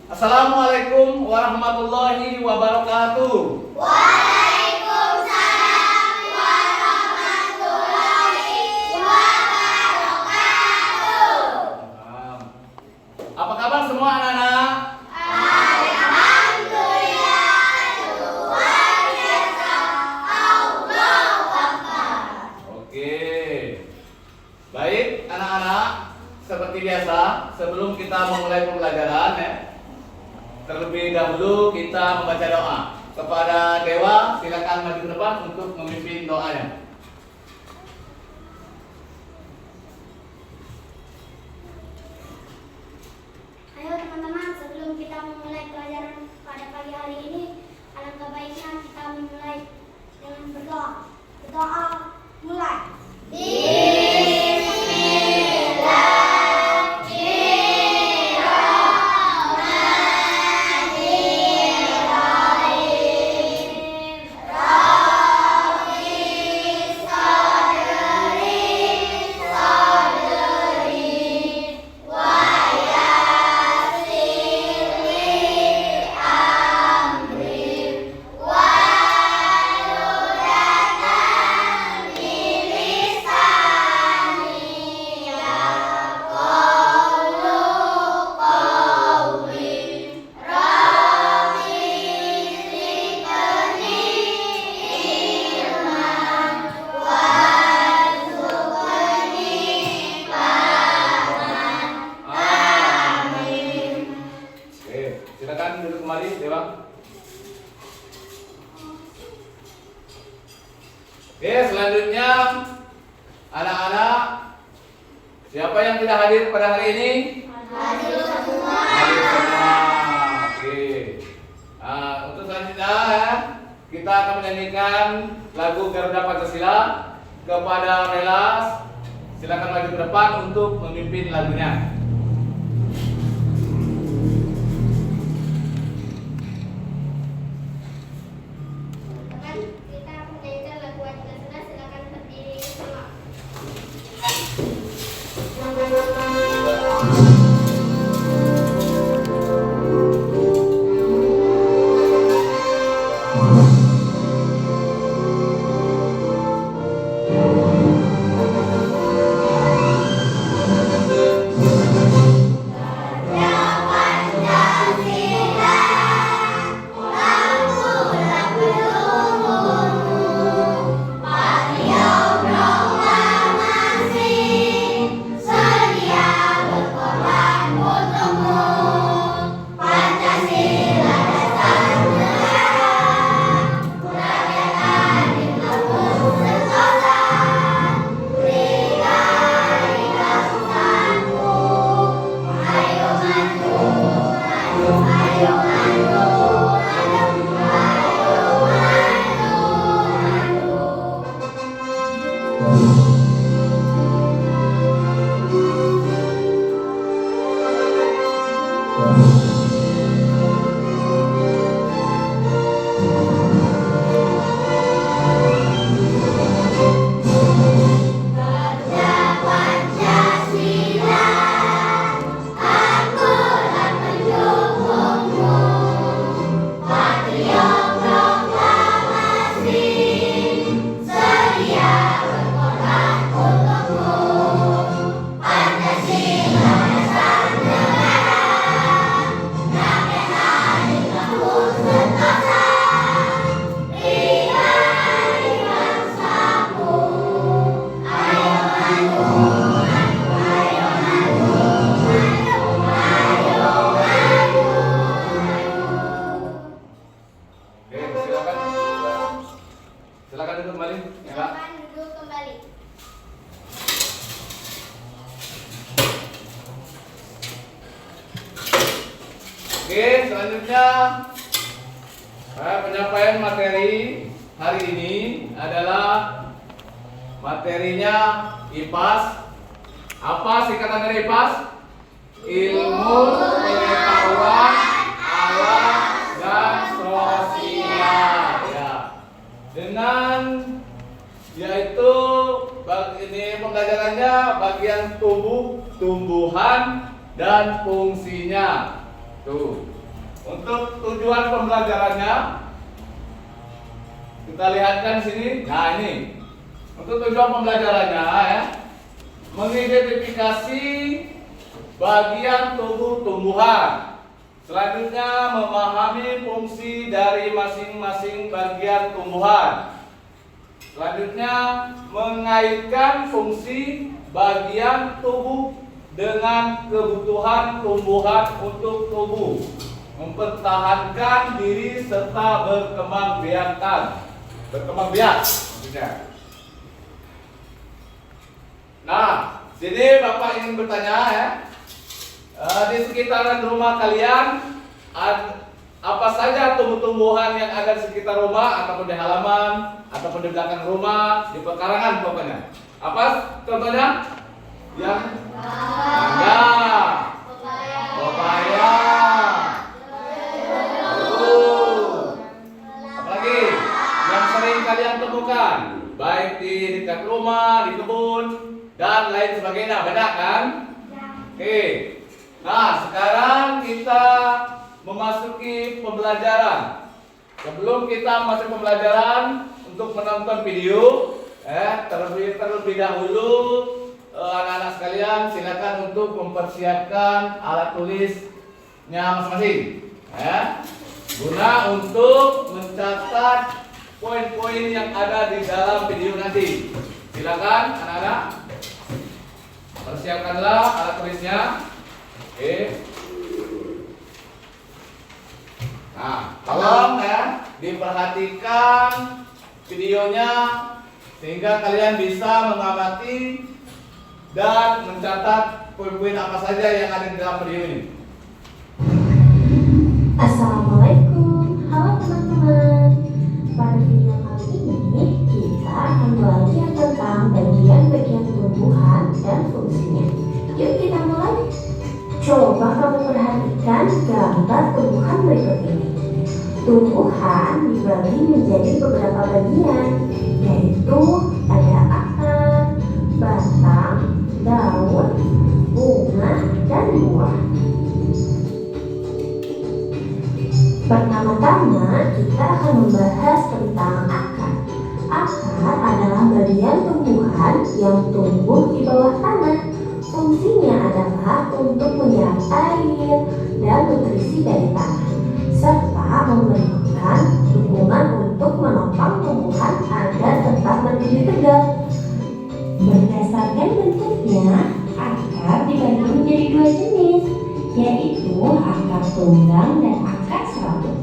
Assalamualaikum warahmatullahi wabarakatuh. Waalaikumsalam warahmatullahi wabarakatuh. Apa kabar semua anak-anak? Alhamdulillah, luar biasa. Allahu Akbar. Oke. Baik anak-anak, seperti biasa sebelum kita memulai pembelajaran terlebih dahulu kita membaca doa kepada Dewa. Silakan maju ke depan untuk memimpin doanya. Ayo teman-teman, sebelum kita memulai pelajaran pada pagi hari ini, alangkah baiknya kita memulai dengan berdoa. Berdoa, mulai. Silakan duduk kembali, Dewa. Oke, selanjutnya anak-anak, siapa yang tidak hadir pada hari ini? Hadir semua. Hadir semua. Oke. Nah, untuk selanjutnya kita akan menyanyikan lagu Garuda Pancasila. Kepada Melas, silakan maju ke depan untuk memimpin lagunya. Kita menyanyikan lagu Pancasila, silakan berdiri semua. Silakan duduk kembali, ya Kak. Silakan duduk kembali. Oke, selanjutnya penyampaian materi hari ini adalah materinya IPAS. Apa singkatan dari IPAS? Ilmu Pengetahuan Alam dan Sosial. Ya. Dengan yaitu ini pembelajarannya bagian tubuh, tumbuhan dan fungsinya. Tuh. Untuk tujuan pembelajarannya kita lihatkan sini. Nah, ini untuk tujuan pembelajarannya ya, mengidentifikasi bagian tubuh tumbuhan. Selanjutnya memahami fungsi dari masing-masing bagian tumbuhan. Selanjutnya mengaitkan fungsi bagian tubuh dengan kebutuhan tumbuhan untuk tumbuh, mempertahankan diri serta berkembang biak maksudnya. Nah, sini Bapak ingin bertanya ya, di sekitaran rumah kalian apa saja tumbuh-tumbuhan yang ada di sekitar rumah, ataupun di halaman, ataupun di belakang rumah, di pekarangan pokoknya. Apa contohnya? Yang mangga, pepaya, apalagi yang sering kalian temukan, baik di dekat rumah, di kebun, dan lain sebagainya. Beda kan? Oke. Nah, sekarang kita memasuki pembelajaran. Sebelum kita masuk pembelajaran, untuk menonton video, terlebih dahulu anak-anak sekalian silakan untuk mempersiapkan alat tulisnya masing-masing, guna untuk mencatat poin-poin yang ada di dalam video nanti. Silakan anak-anak, persiapkanlah alat tulisnya. Oke. Nah, tolong ya diperhatikan videonya sehingga kalian bisa mengamati dan mencatat poin-poin apa saja yang ada di dalam video ini. Assalamualaikum, halo teman-teman. Pada video kali ini kita akan belajar tentang bagian-bagian tumbuhan dan fungsinya. Yuk kita mulai. Coba kamu perhatikan gambar tumbuhan berikut ini. Tumbuhan dibagi menjadi beberapa bagian, yaitu ada akar, batang, daun, bunga, dan buah. Pertama-tama kita akan membahas tentang akar. Akar adalah bagian tumbuhan yang tumbuh di bawah tanah. Fungsinya adalah untuk menyerap air dan nutrisi dari tanah, serta memberikan dukungan untuk menopang tumbuhan agar tetap berdiri tegak. Berdasarkan bentuknya, akar dibagi menjadi dua jenis, yaitu akar tunggang dan akar serabut.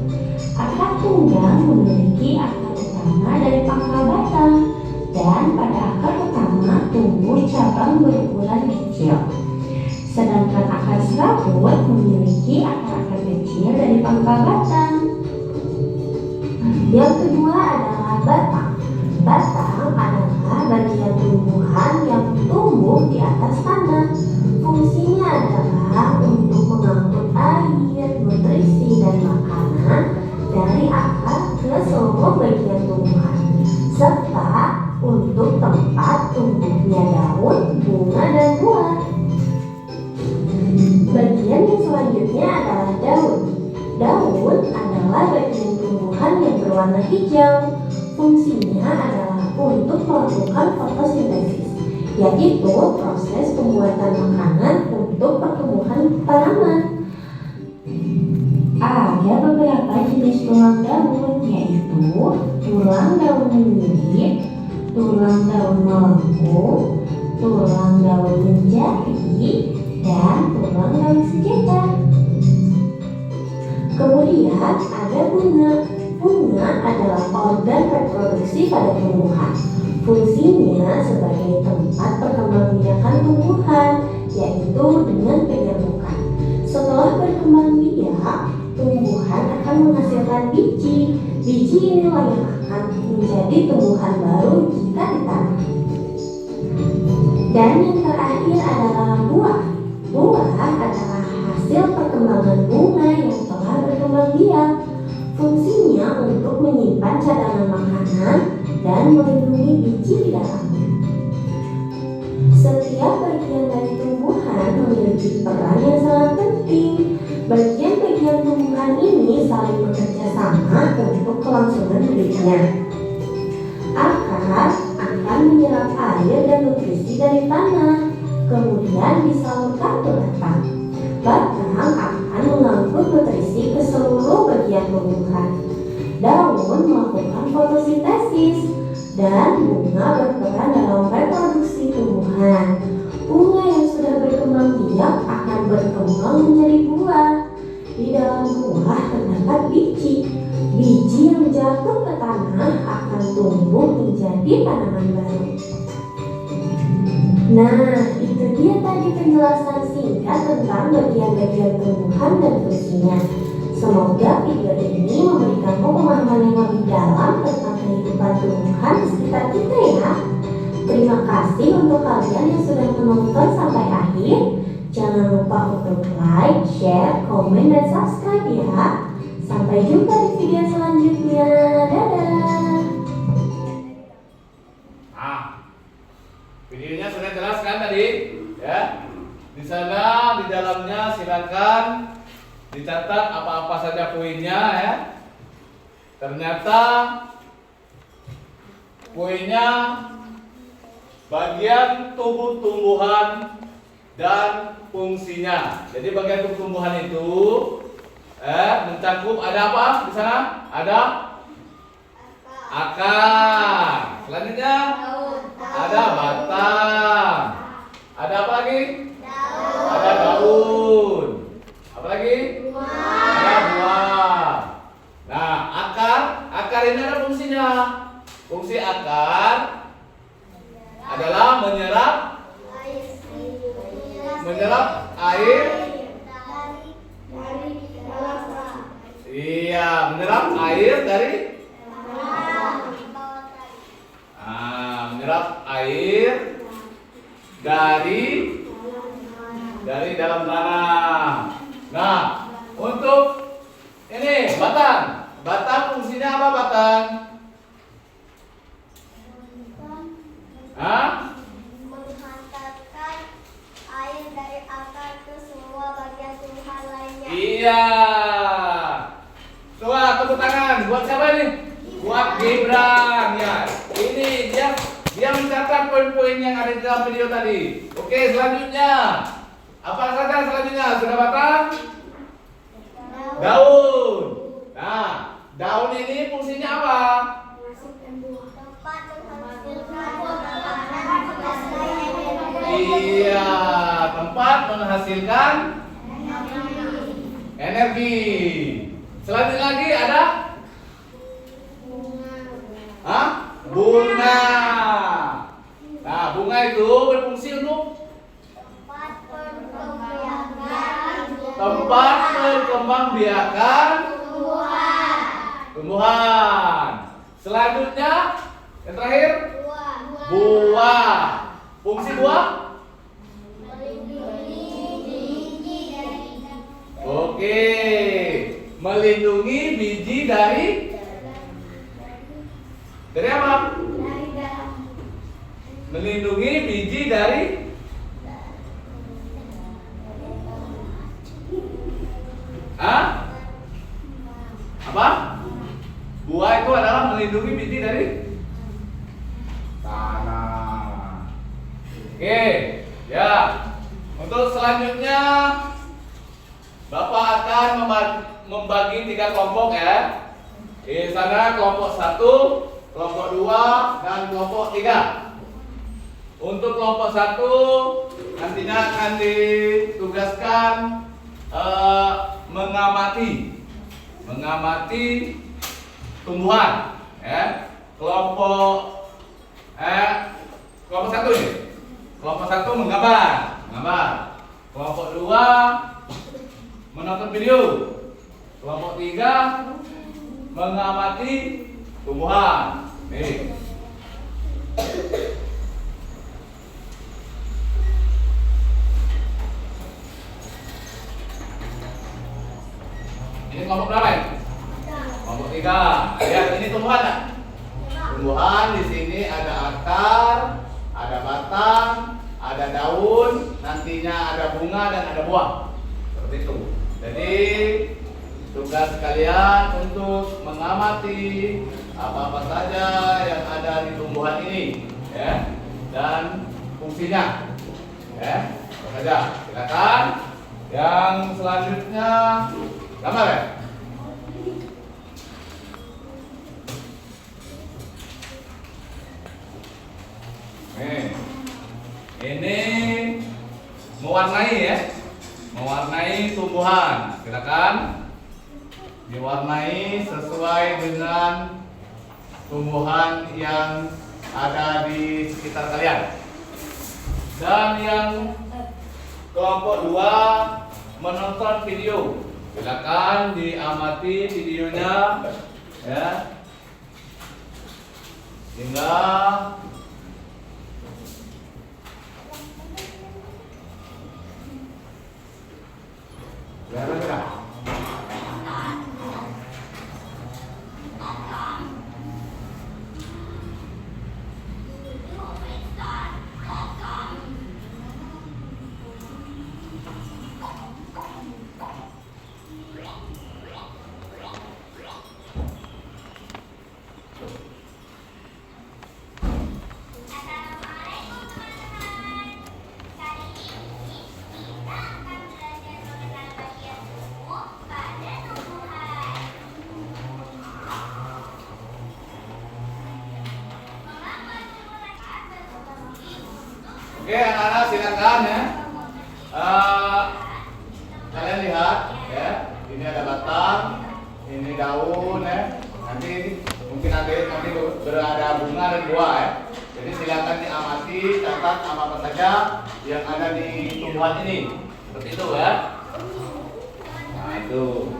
Akar tunggang memiliki akar utama dari pangkal batang, dan pada akar utama tumbuh cabang berukuran kecil. Sedangkan akar serabut memiliki akar-akar kecil dari pangkal batang. Yang kedua adalah batang. Batang adalah bagian tumbuhan yang tumbuh di atas tanah. Fungsinya adalah untuk mengangkut air, nutrisi, dan makanan dari akar ke seluruh bagian tumbuhan, serta untuk tempat tumbuhnya daun, bunga, dan buah. Bagian yang selanjutnya adalah daun. Daun adalah bagian tumbuhan yang berwarna hijau. Fungsinya adalah untuk melakukan fotosintesis, yaitu proses pembuatan makanan untuk pertumbuhan tanaman. Ada beberapa jenis tulang daun, yaitu tulang daun menyirip, tulang daun melengkung, tulang daun menjadi, dan tulang daun sejajar. Kemudian ada bunga. Bunga adalah organ reproduksi pada tumbuhan. Fungsinya sebagai tempat perkembangbiakan tumbuhan, yaitu dengan penyerbukan. Setelah berkembang biak, tumbuhan akan menghasilkan biji. Biji inilah yang akan menjadi tumbuhan baru jika ditanam. Dan yang terakhir adalah buah. Buah adalah hasil perkembangan bunga yang telah berkembang biak. Fungsinya untuk menyimpan cadangan makanan dan melindungi biji di dalamnya. Setiap bagian dari tumbuhan memiliki peran yang sangat penting. Bagian-bagian tumbuhan ini ini saling bekerja sama untuk kelangsungan hidupnya. Akar akan menyerap air dan nutrisi dari tanah, kemudian disalurkan ke batang. Batang akan mengangkut nutrisi ke seluruh bagian tumbuhan. Daun melakukan fotosintesis dan bunga berperan dalam reproduksi tumbuhan. Bunga yang sudah berkembang biak akan berkembang menjadi buah. Di dalam buah terdapat biji. Biji yang jatuh ke tanah akan tumbuh menjadi tanaman baru. Nah, itu dia tadi penjelasan singkat tentang bagian-bagian tumbuhan dan fungsinya. Semoga video ini memberikanmu pemahaman yang lebih dalam tentang kehidupan tumbuhan di sekitar kita ya. Terima kasih untuk kalian yang sudah menonton sampai akhir. Jangan lupa untuk like, share, komen, dan subscribe ya. Sampai jumpa di video selanjutnya. Dadah. Nah, videonya sudah jelas kan tadi? Ya. Di sana di dalamnya silakan dicatat apa-apa saja poinnya ya. Ternyata poinnya bagian tubuh tumbuhan dan fungsinya. Jadi bagian tubuh tumbuhan itu mencakup ada apa di sana? Ada akar. Selanjutnya ada batang. Ada apa lagi? Ada daun. Apa lagi? Ada buah. Nah, akar ini ada fungsinya. Fungsi akar adalah menyerap air. Iya, menyerap air dari menyerap air dari dalam tanah. Nah, untuk ini batang fungsinya apa batang? Menghantarkan air dari akar ke semua bagian tumbuhan lainnya. Iya. Coba tepuk tangan buat siapa ini? Buat Gibran ya. Ini dia mencatat poin-poin yang ada di dalam video tadi. Oke, selanjutnya. Apa saja selanjutnya? Sudah batang? Daun. Nah, daun ini fungsinya apa? Iya, tempat menghasilkan energi. Selanjutnya lagi ada bunga. Nah, bunga itu berfungsi untuk tempat perkembangbiakan tumbuhan. Selanjutnya yang terakhir buah. Fungsi buah? Oke, melindungi biji dari apa? Melindungi biji dari apa? Buah itu adalah melindungi biji dari tanah. Oke, ya. Untuk selanjutnya Bapak akan membagi 3 kelompok ya. Di sana kelompok 1, kelompok 2, dan kelompok 3. Untuk kelompok 1 nantinya akan ditugaskan mengamati tumbuhan ya. Kelompok 1 ini. Kelompok 1 menggambar. Kelompok 2 menonton video. Kelompok 3 mengamati tumbuhan. Nih. Ini kelompok berapa ini? Kelompok 3. Lihat ini tumbuhan enggak? Tumbuhan di sini ada akar, ada batang, ada daun, nantinya ada bunga dan ada buah. Seperti itu. Jadi tugas kalian untuk mengamati apa-apa saja yang ada di tumbuhan ini, ya, dan fungsinya, ya. Apa saja? Silakan. Yang selanjutnya gambar ya. Ini mewarnai ya, mewarnai tumbuhan. Silakan diwarnai sesuai dengan tumbuhan yang ada di sekitar kalian. Dan yang kelompok 2 menonton video. Silakan diamati videonya, ya, hingga kelihatan tidak? Oke, anak-anak silakan ya. Kalian lihat ya, ini ada batang, ini daun ya. Nanti mungkin nanti berada bunga dan buah ya. Jadi silakan diamati, catat apa saja yang ada di tumbuhan ini. Seperti itu ya. Nah itu.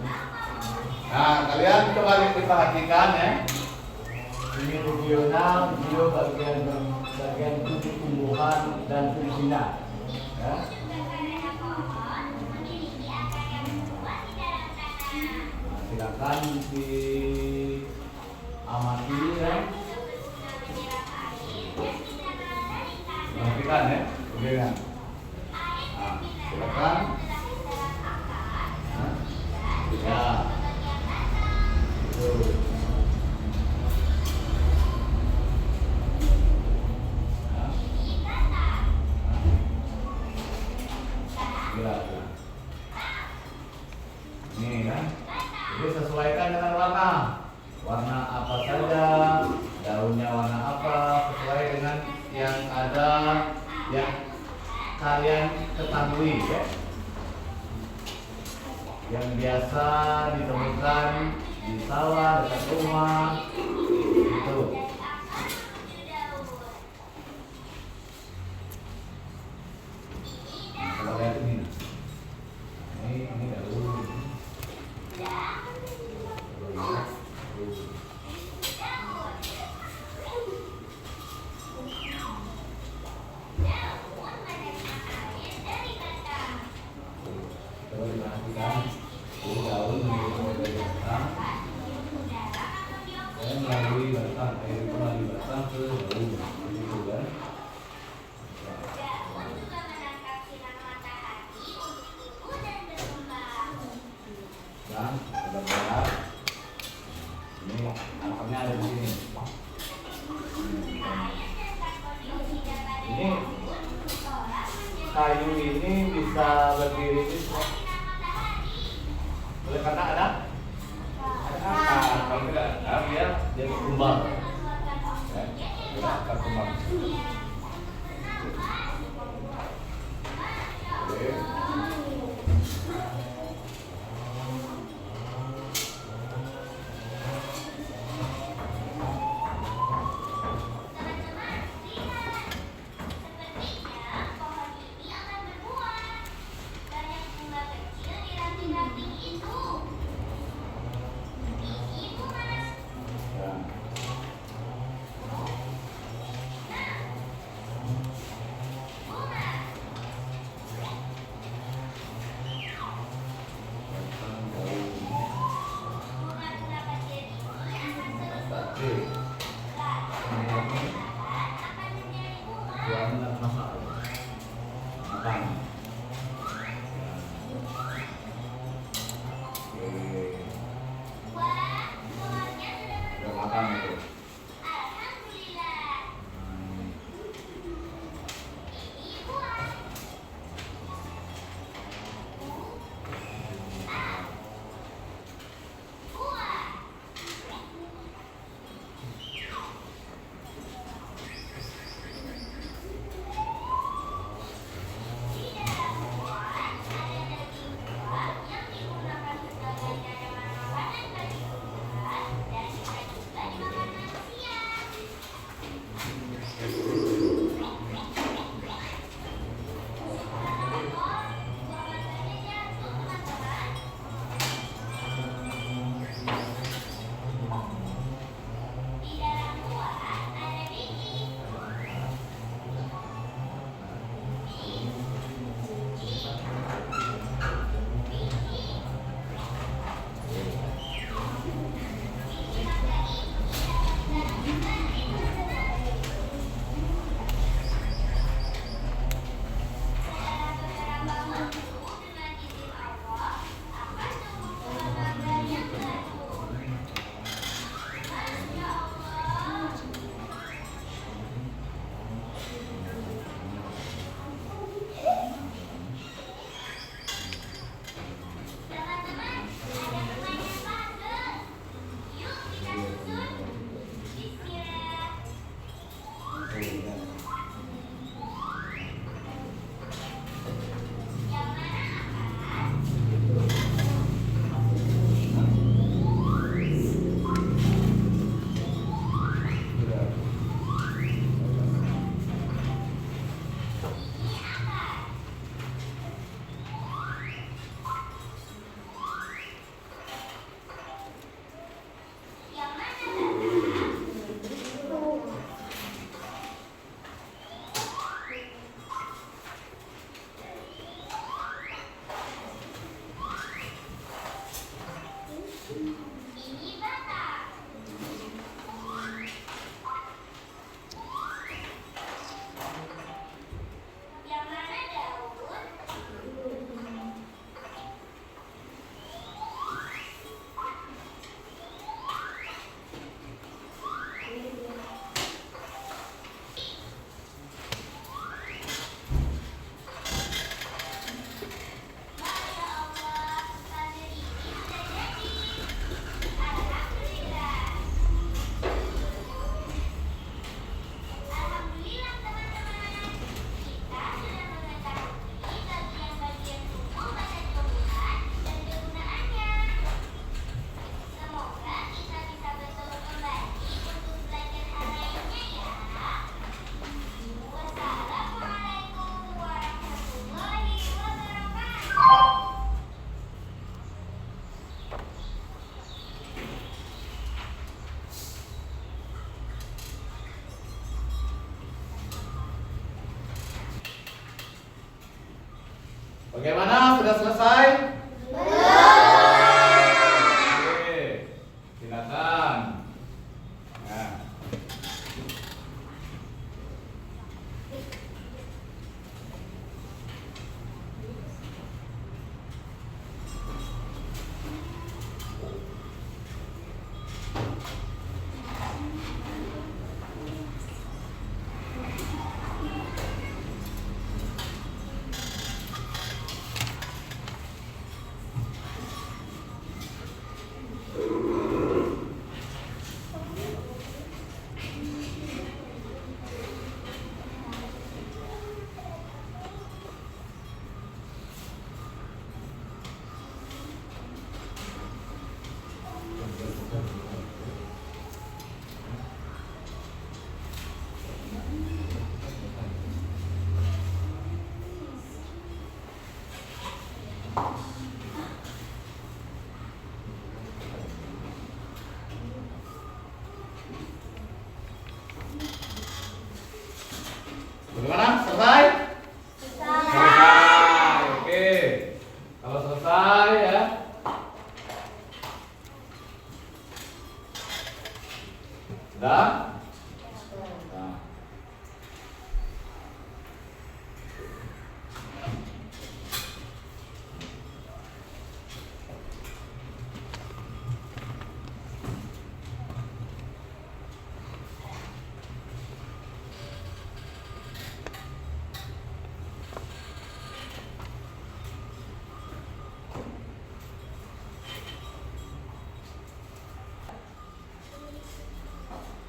Nah kalian coba diperhatikan ya. Ini video bagian tumbuhan dan fungsinya. Ya. Nah, silakan diamati ya. Perhatikan ya, videonya. Nah, silakan. Nah, ya. Tuh. Ini kan, jadi sesuaikan dengan warna apa saja, daunnya warna apa, sesuai dengan yang ada yang kalian ketahui ya, yang biasa ditemukan di sawah dekat rumah itu. Nah, kalau lihat ini daun. Melalui batang, air itu melalui batang ke daun, gitu kan? Dan benar-benar ini akarnya ada di sini. Ini kayu ini bisa berdiri di sini. Oleh karena ada akar, kalau tidak akar dia jadi tumbang, ya, dia akar tumbang. Oke. Oke. Bagaimana? Sudah selesai? Belum. Oke, silakan. Nah. Bagaimana? Selesai? Selesai. Oke. Kalau selesai ya. Sudah? Nah.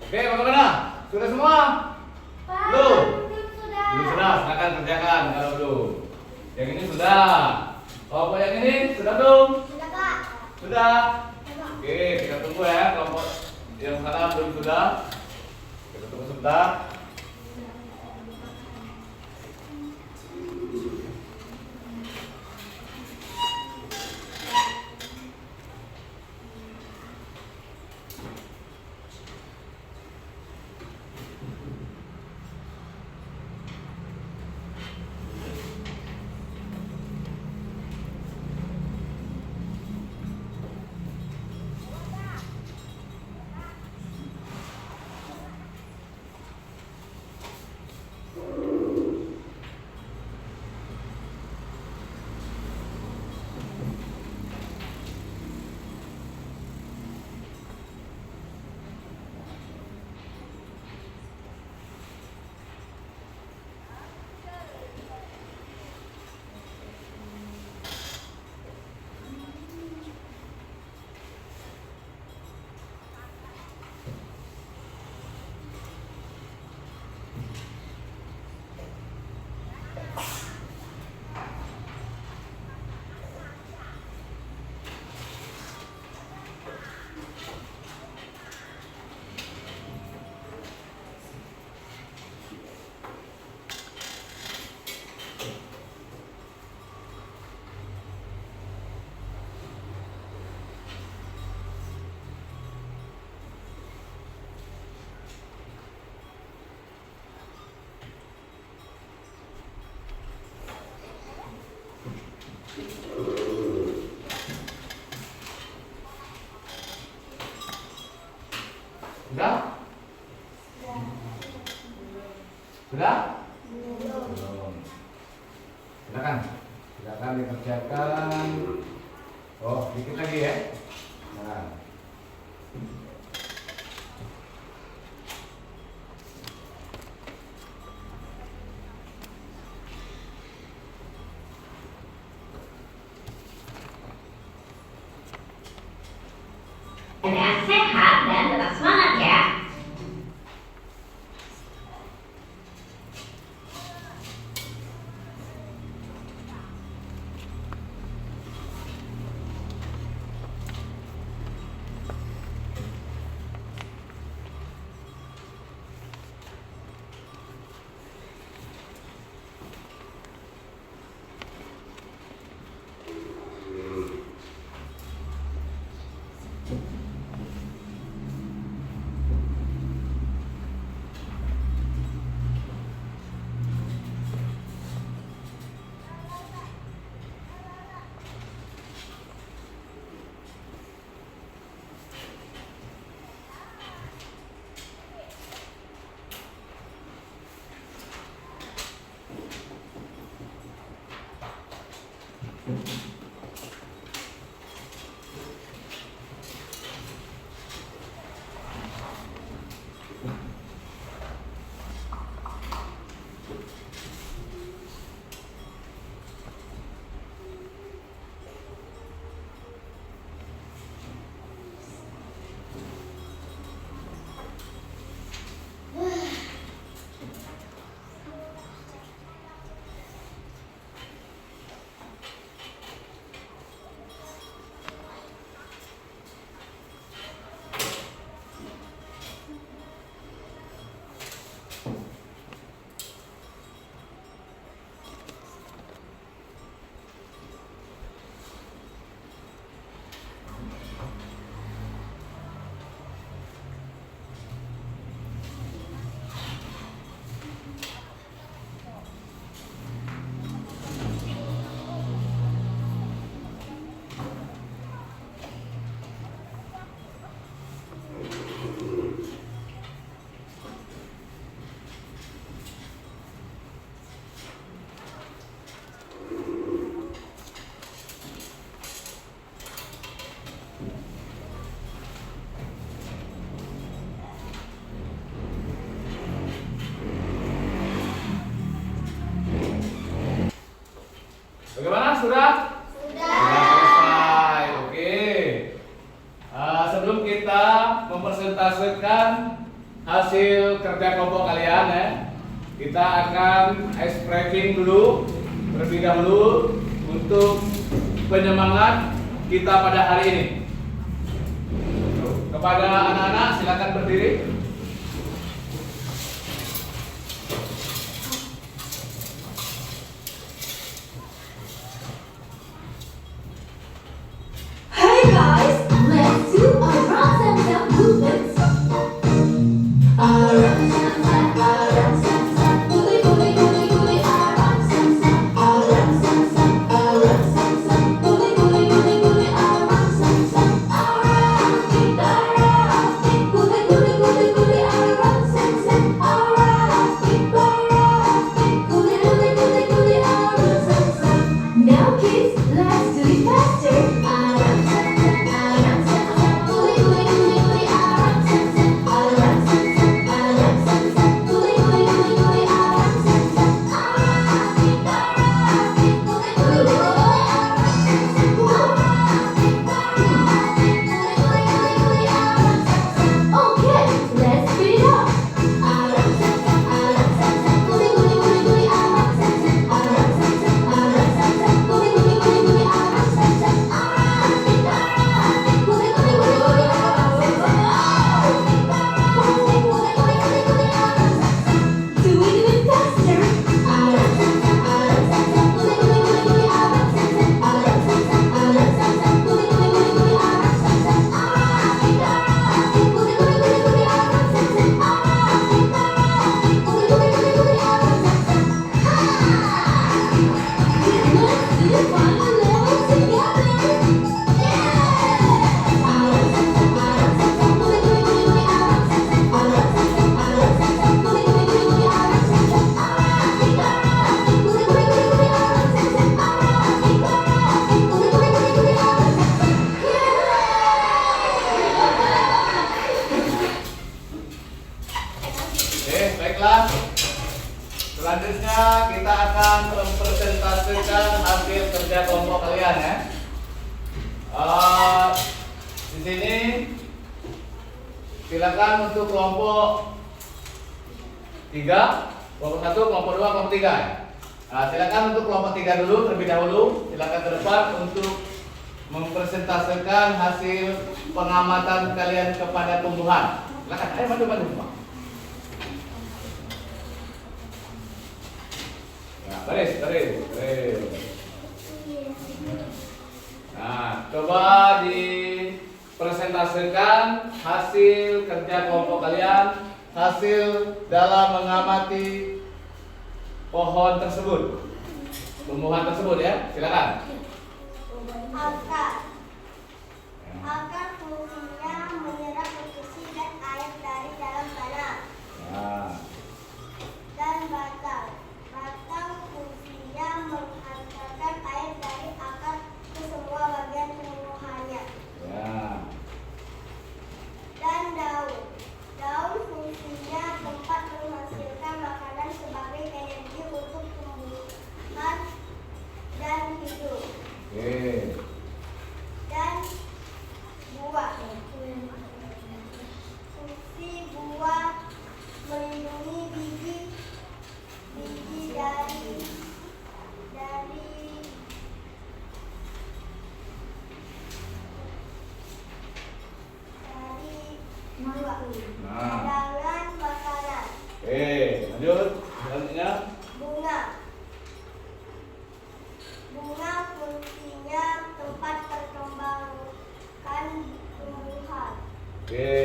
Oke, bagaimana? Sudah semua? Pak, Belum? belum sudah. Belum sudah, silakan kerjakan kalau belum. Yang ini sudah. Kelompok yang ini sudah belum? Sudah, Pak. Sudah. Sudah, Pak. Oke, kita tunggu ya. Kelompok yang sana belum sudah. Kita tunggu sebentar. Sudah? Sudah? Belum. Silakan. Silakan dikerjakan. Oh, dikit lagi ya. Nah. Anda sehat dan tetap semangat ya. hasil kerja kelompok kalian ya. Kita akan ice breaking dulu terlebih dahulu untuk penyemangat kita pada hari ini. Kepada anak-anak silakan berdiri. Hey guys, let's do a rock and roll movement. Now kids, let's do it faster. Okay, let's speed it up. Do it even faster. Let's do the final level together. Oke, baiklah. Selanjutnya kita akan mempresentasikan hasil kerja kelompok kalian ya. Di sini silakan untuk kelompok 3, kelompok 1, kelompok 2, kelompok 3 ya. Nah, silakan untuk kelompok 3 dulu terlebih dahulu. Silakan ke depan untuk mempresentasikan hasil pengamatan kalian kepada tumbuhan. Silakan, ayo maju semua. Ya, baris. Nah, coba dipresentasikan hasil kerja kelompok kalian, hasil dalam mengamati pohon tersebut, tumbuhan tersebut ya. Silakan. Akar fungsinya menyerap nutrisi dan air dari dalam tanah. Nah, Dan batang fungsinya menghantarkan air dari akar ke semua bagian tumbuhannya. ya. Dan daun fungsinya tempat menghasilkan makanan sebagai energi untuk tumbuhan dan hidup. Oke. Dan buah fungsi buah melindungi biji dari buah Nah. cadangan makanan. Oke, lanjut. Selanjutnya. Bunga fungsinya tempat perkembangan tumbuhan. Oke.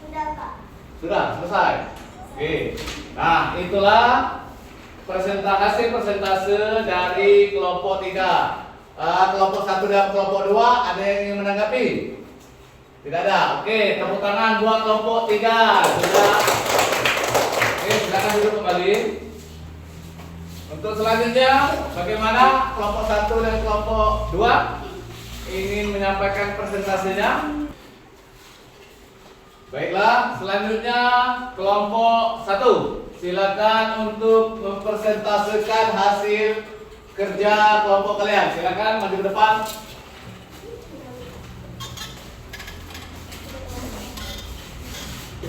Sudah, Pak? Sudah selesai. Oke. Nah, itulah hasil persentase dari kelompok 3. Kelompok 1 dan kelompok 2 ada yang ingin menanggapi? Tidak ada. Oke, tepuk tangan buat kelompok 3. Sudah. Oke, silakan duduk kembali. Untuk selanjutnya, bagaimana kelompok 1 dan kelompok 2 ingin menyampaikan presentasinya? Baiklah, selanjutnya kelompok 1. Silakan untuk mempresentasikan hasil kerja kelompok kalian. Silakan maju ke depan.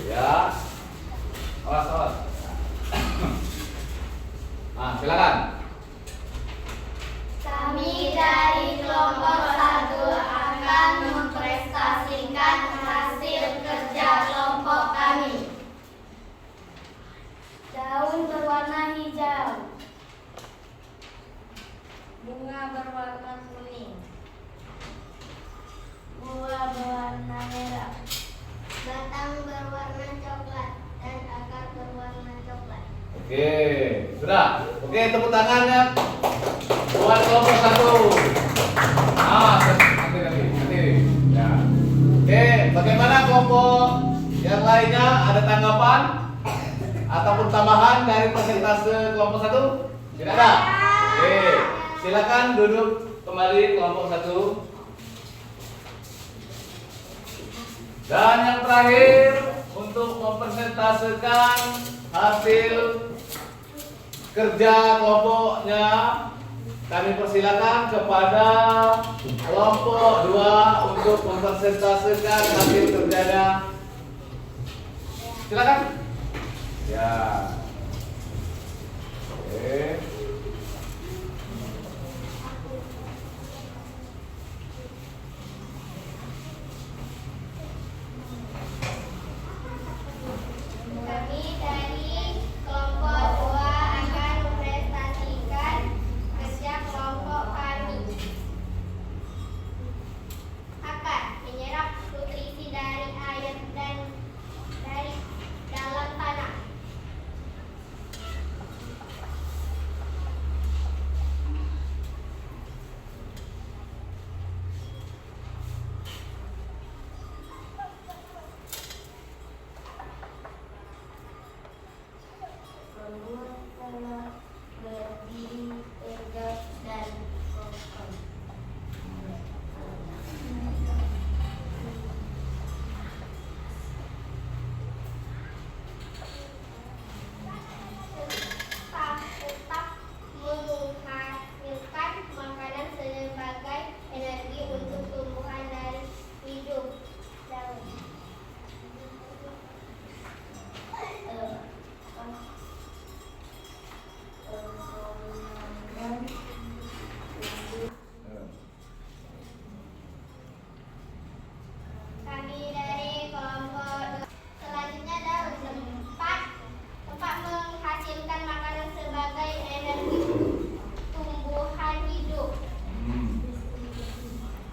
Ya. Awas, awas. Nah, silakan. Kami dari kelompok 1 akan mempresentasikan hasil kerja kelompok kami. Daun berwarna hijau. Bunga berwarna kuning. Buah berwarna merah. Batang berwarna coklat dan akar berwarna coklat. Oke, sudah. Oke, tepuk tangannya buat kelompok 1. Ah, nanti. Ya. Oke, bagaimana kelompok yang lainnya? Ada tanggapan ataupun tambahan dari persentase kelompok 1? Tidak ada. Oke, silakan duduk kembali kelompok 1. Dan yang terakhir untuk mempresentasikan hasil kerja kelompoknya, kami persilakan kepada kelompok 2 untuk mempresentasikan hasil kerjanya. Silakan. Ya. Oke. Kami dari kelompok 2 akan mempresentasikan kerja kelompok kami. Akan menyerap nutrisi dari air dan dari dalam tanah. Membuat tanah berdiri tegak dan kokoh. Tetap menghasilkan makanan sebagai energi untuk tumbuhan dari hidup. Kami dari kelompok selanjutnya daun tempat menghasilkan makanan sebagai energi tumbuhan hidup.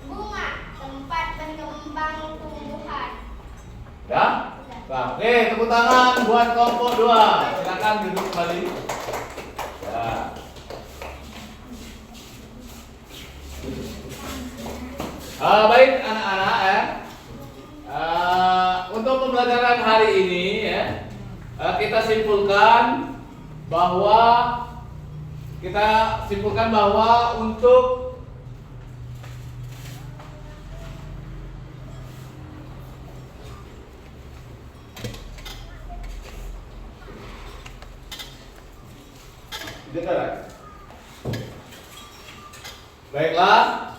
Bunga tempat berkembang tumbuhan. Ya? Nah, oke, tepuk tangan buat kelompok 2. Silakan duduk kembali. Ya. Baik anak-anak ya. Untuk pembelajaran hari ini ya, kita simpulkan bahwa untuk dengar. Baiklah,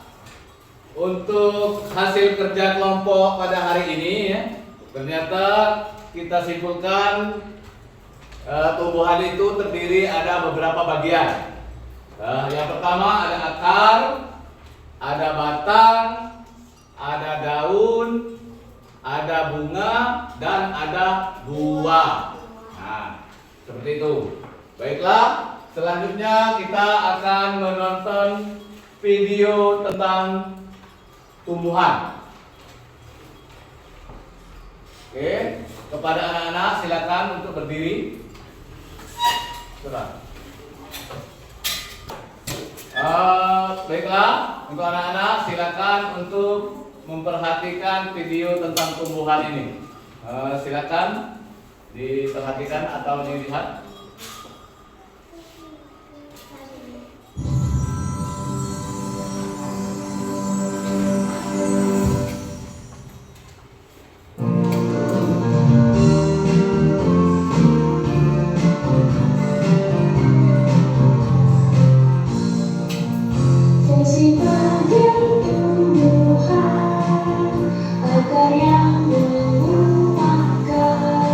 untuk hasil kerja kelompok pada hari ini ya, ternyata kita simpulkan tumbuhan itu terdiri ada beberapa bagian. Yang pertama ada akar, ada batang, ada daun, ada bunga, dan ada buah. Nah, seperti itu. Baiklah, selanjutnya kita akan menonton video tentang tumbuhan. Oke, kepada anak-anak silakan untuk berdiri. Sudah. Baiklah, untuk anak-anak silakan untuk memperhatikan video tentang tumbuhan ini. Silakan diperhatikan atau dilihat. Akar yang berbuah mekar,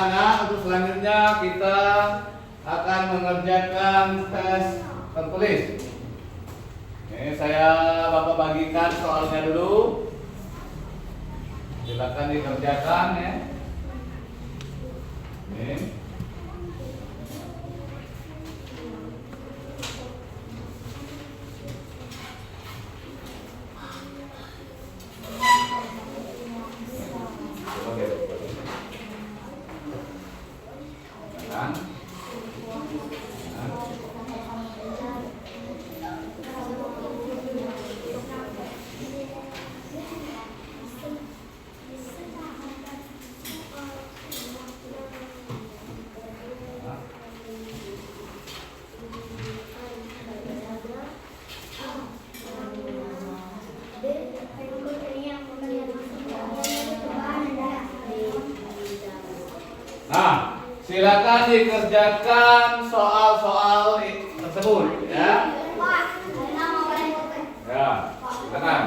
anak-anak, untuk selanjutnya kita akan mengerjakan tes tertulis. Ini saya Bapak bagikan soalnya dulu. Silakan dikerjakan ya. Ini. Nah, silakan dikerjakan soal-soal tersebut ya. Ya, silakan.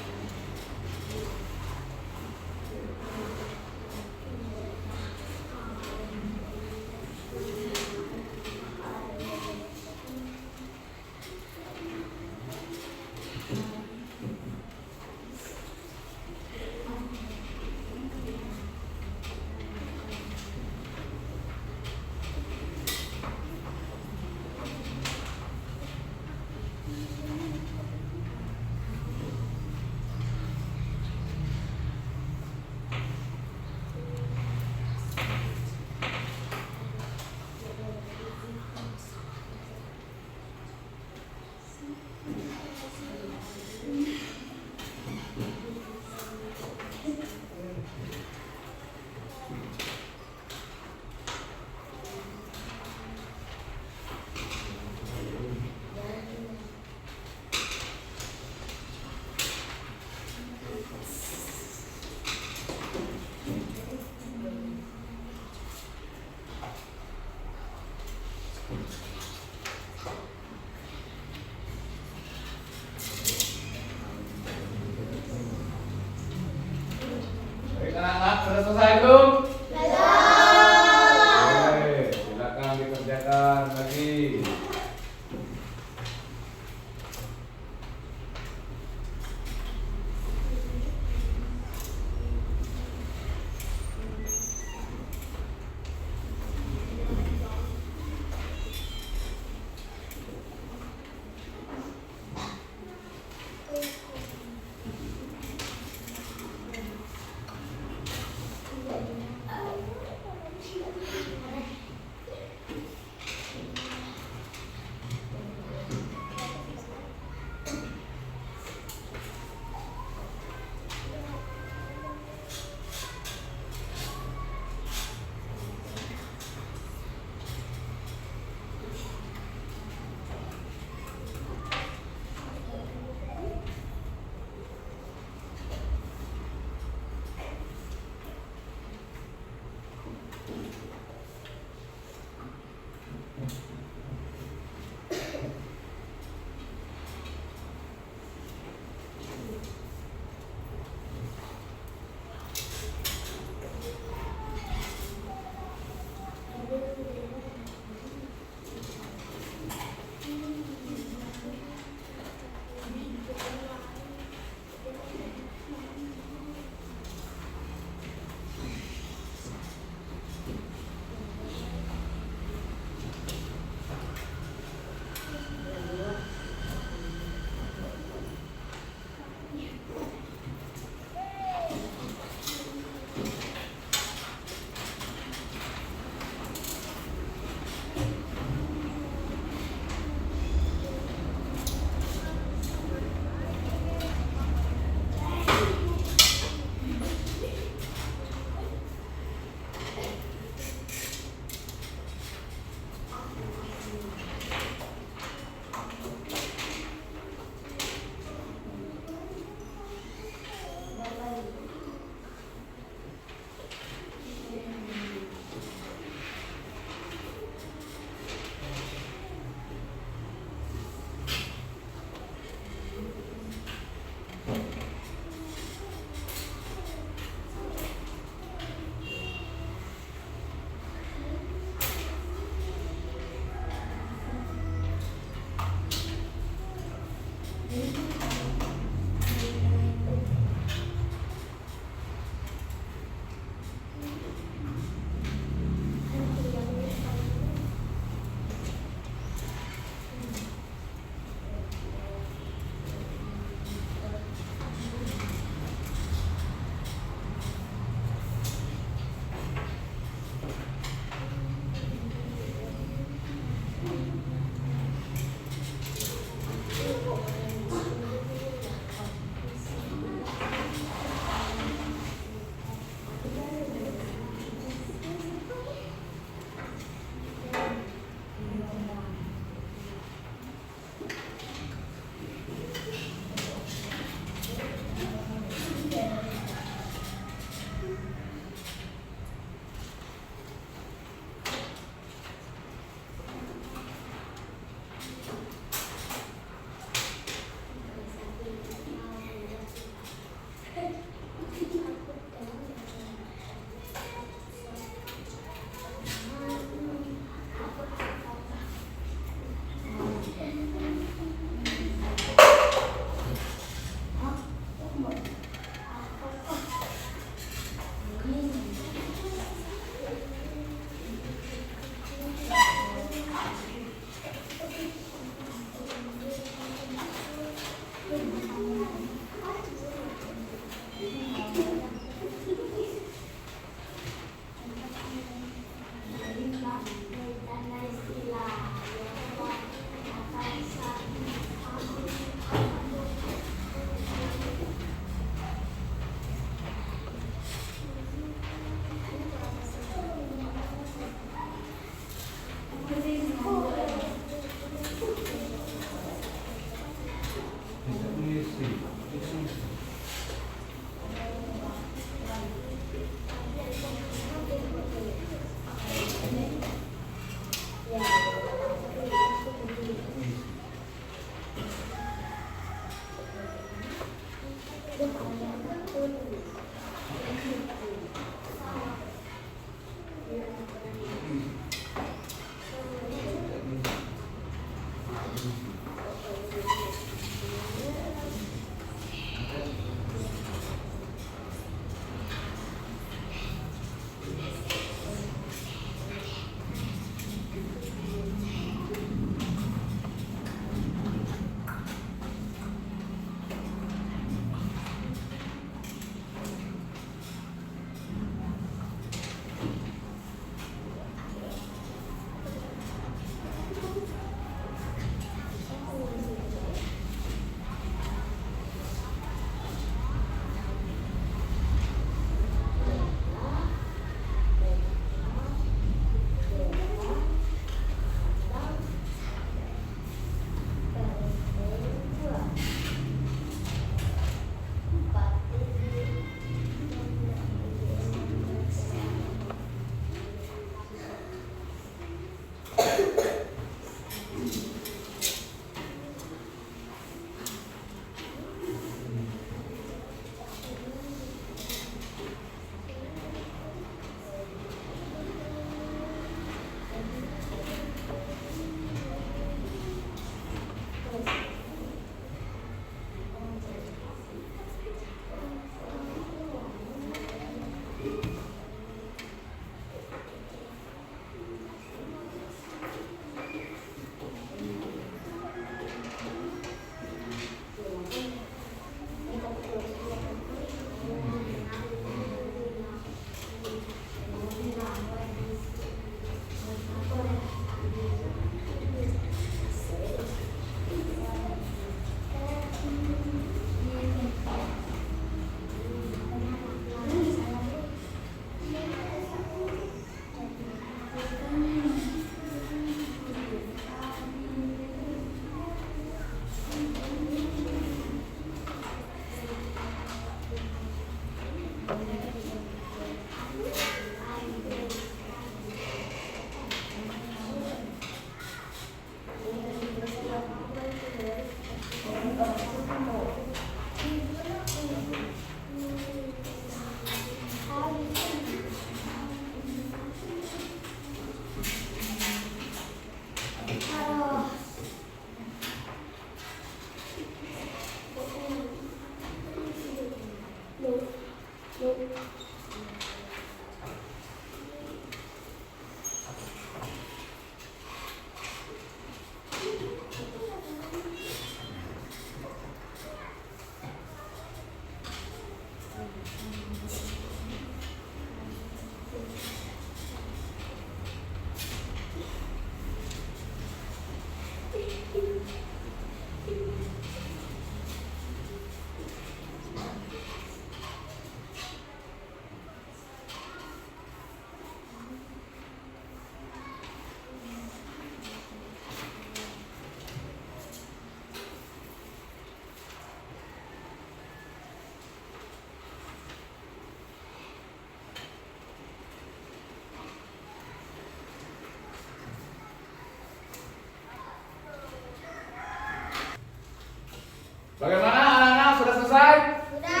Bagaimana anak-anak, sudah selesai? Sudah.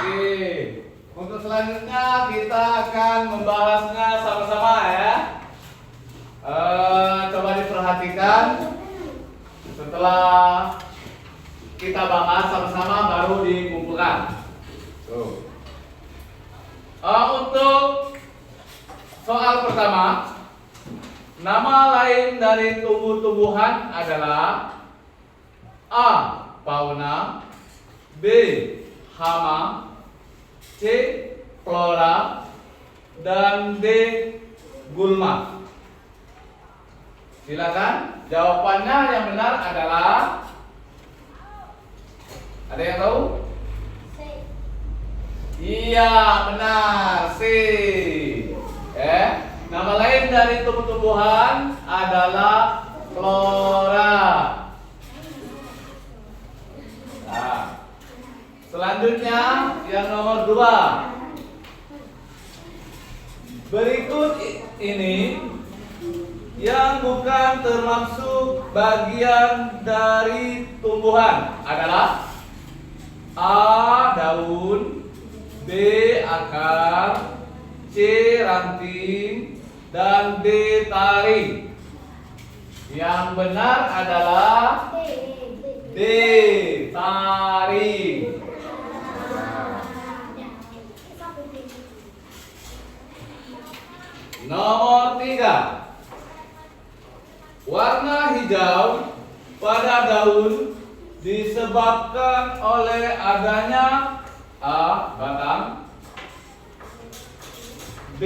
Oke. Untuk selanjutnya kita akan membahasnya sama-sama ya. Coba diperhatikan. Setelah kita bahas sama-sama baru dikumpulkan. Tuh. Untuk soal pertama, nama lain dari tumbuh-tumbuhan adalah A. Fauna, B. Hama, C. Flora, dan D. Gulma. Silakan. Jawabannya yang benar adalah, ada yang tahu? Iya, benar. C. Nama lain dari tumbuh-tumbuhan adalah flora. Nah, selanjutnya yang nomor 2. Berikut ini yang bukan termasuk bagian dari tumbuhan adalah A. Daun, B. Akar, C. Ranting, dan D. Taring. Yang benar adalah D. Taring. Nomor 3. Warna hijau pada daun disebabkan oleh adanya A. Batang, B.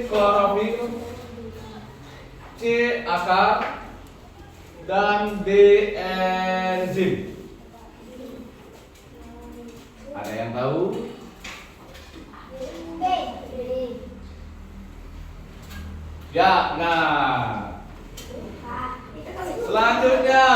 Klorofil, C. Akar, dan D. Enzim. Ada yang tahu? Ya, nah. Selanjutnya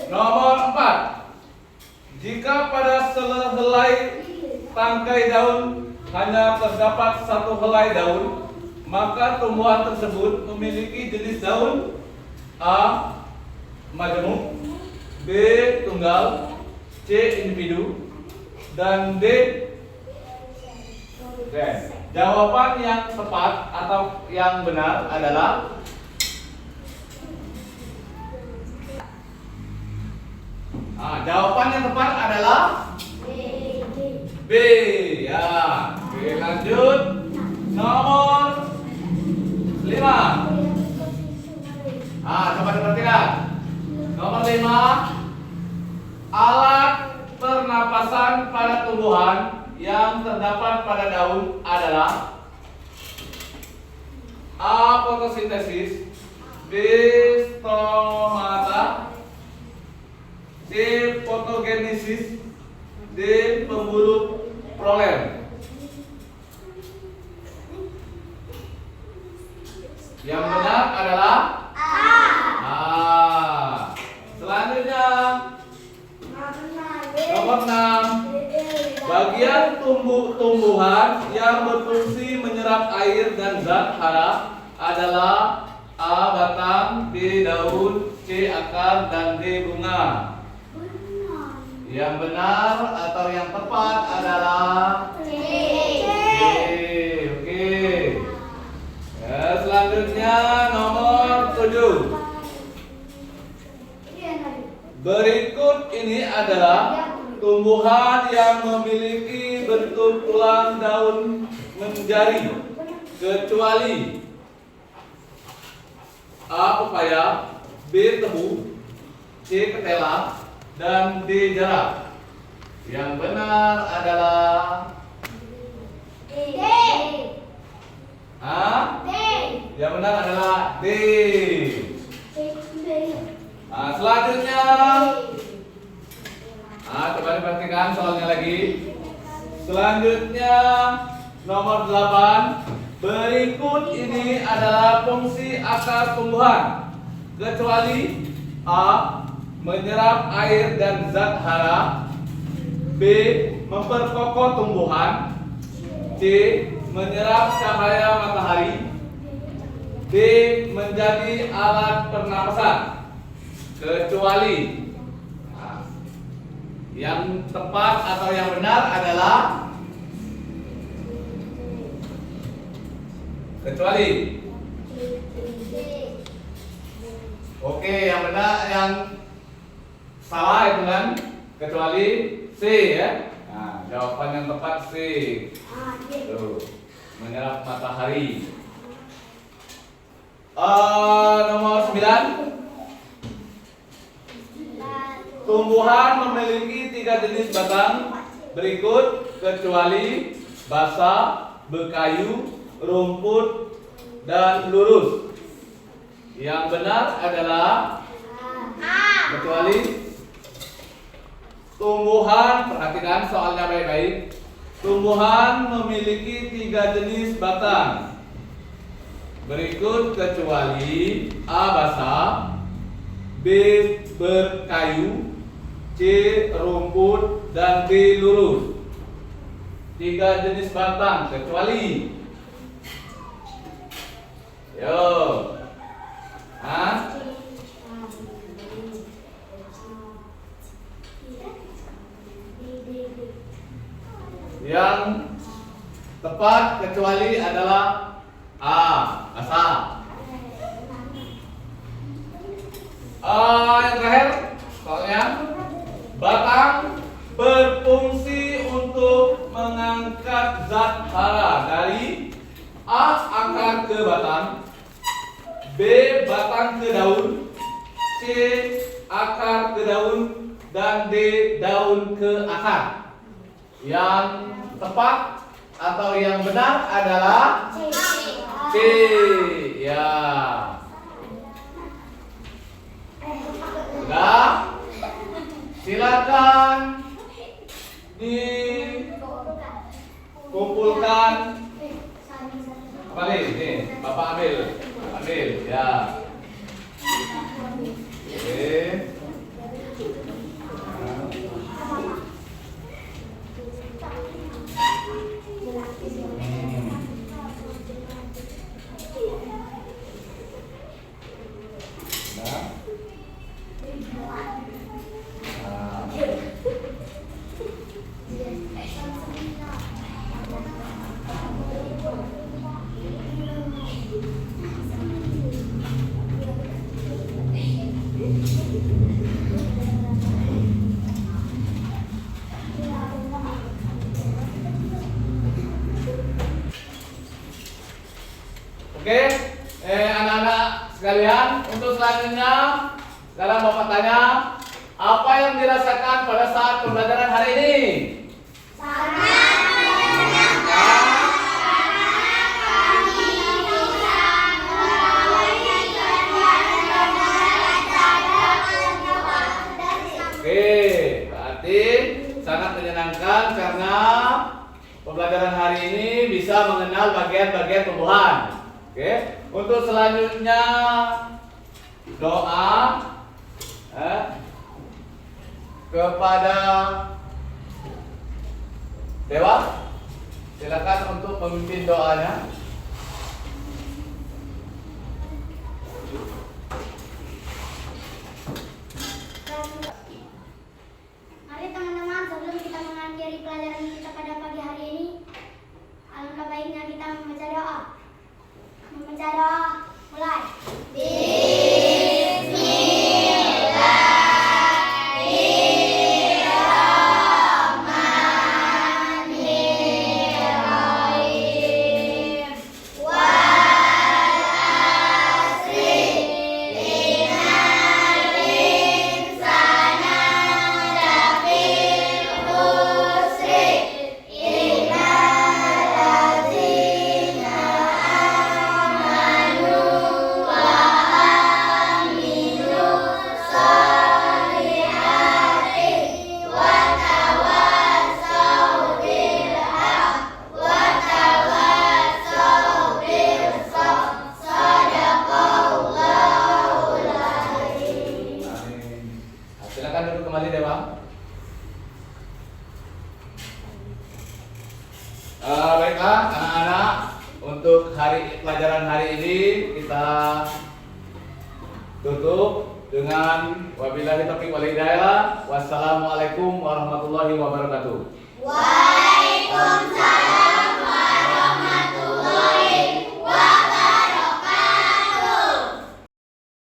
nomor 4. Jika pada sehelai tangkai daun hanya terdapat satu helai daun, maka tumbuhan tersebut memiliki jenis daun A. Majemuk, B. Tunggal, C. Individu, dan D. Jawaban yang tepat atau yang benar adalah jawaban yang tepat adalah B. Ya. Oke, lanjut. Nomor 5. Coba diperhatikan. Nomor 5. Alat pernapasan pada tumbuhan yang terdapat pada daun adalah A. Fotosintesis, B. Stomata, C. Fotogenesis, D. Pembuluh prolen. Yang benar adalah A. Selanjutnya nomor 6. Bagian tumbuh-tumbuhan yang berfungsi menyerap air dan zat hara adalah A. Batang, B. Daun, C. Akar, dan D. Bunga. Yang benar atau yang tepat adalah C. Oke. Ya, selanjutnya nomor 7. Berikut ini adalah tumbuhan yang memiliki bentuk tulang daun menjari, kecuali A. Pepaya, B. Tebu, C. Ketela, dan D. Jarak. Yang benar adalah D. Yang benar adalah D. Selanjutnya coba diperhatikan soalnya lagi. Selanjutnya nomor 8. Berikut ini adalah fungsi akar tumbuhan, kecuali A. Menyerap air dan zat hara, B. Memperkokoh tumbuhan, C. Menyerap cahaya matahari, D. Menjadi alat pernapasan. kecuali. Nah, yang tepat atau yang benar adalah kecuali. Oke, yang benar, yang salah itu kan kecuali C ya. Nah, jawaban yang tepat C. Tuh, menyerap matahari. Nomor 9. Tumbuhan memiliki 3 jenis batang berikut kecuali basah, berkayu, rumput, dan lurus. Yang benar adalah kecuali. Tumbuhan, perhatikan soalnya baik-baik. Tumbuhan memiliki 3 jenis batang berikut kecuali A. basah, B. berkayu, C. rumput, dan D. lurus. 3 jenis batang kecuali. Yo. Hah? Yang tepat kecuali adalah A. basah. Yang terakhir soalnya, batang berfungsi untuk mengangkat zat hara dari A. akar ke batang, B. batang ke daun, C. akar ke daun, dan D. daun ke akar. Yang tepat atau yang benar adalah C. Ya. Sudah? Silakan dikumpulkan. Kembali, nih, Bapak ambil, ya. Oke. Oke, anak-anak sekalian, untuk selanjutnya sekarang Bapak tanya, apa yang dirasakan pada saat pembelajaran hari ini? Oke, berarti sangat menyenangkan karena pembelajaran hari ini bisa mengenal bagian-bagian tumbuhan. Oke, untuk selanjutnya doa kepada Dewa. Silakan untuk memimpin doanya. Mari teman-teman, sebelum kita mengakhiri pelajaran kita pada pagi hari ini, alangkah baiknya kita membaca doa. Membaca doa, mulai. Silakan duduk kembali Dewa. Baiklah anak-anak, untuk pelajaran hari ini kita tutup. dengan wabillahi taufiq wal hidayah. Wassalamualaikum warahmatullahi wabarakatuh. Waalaikumsalam.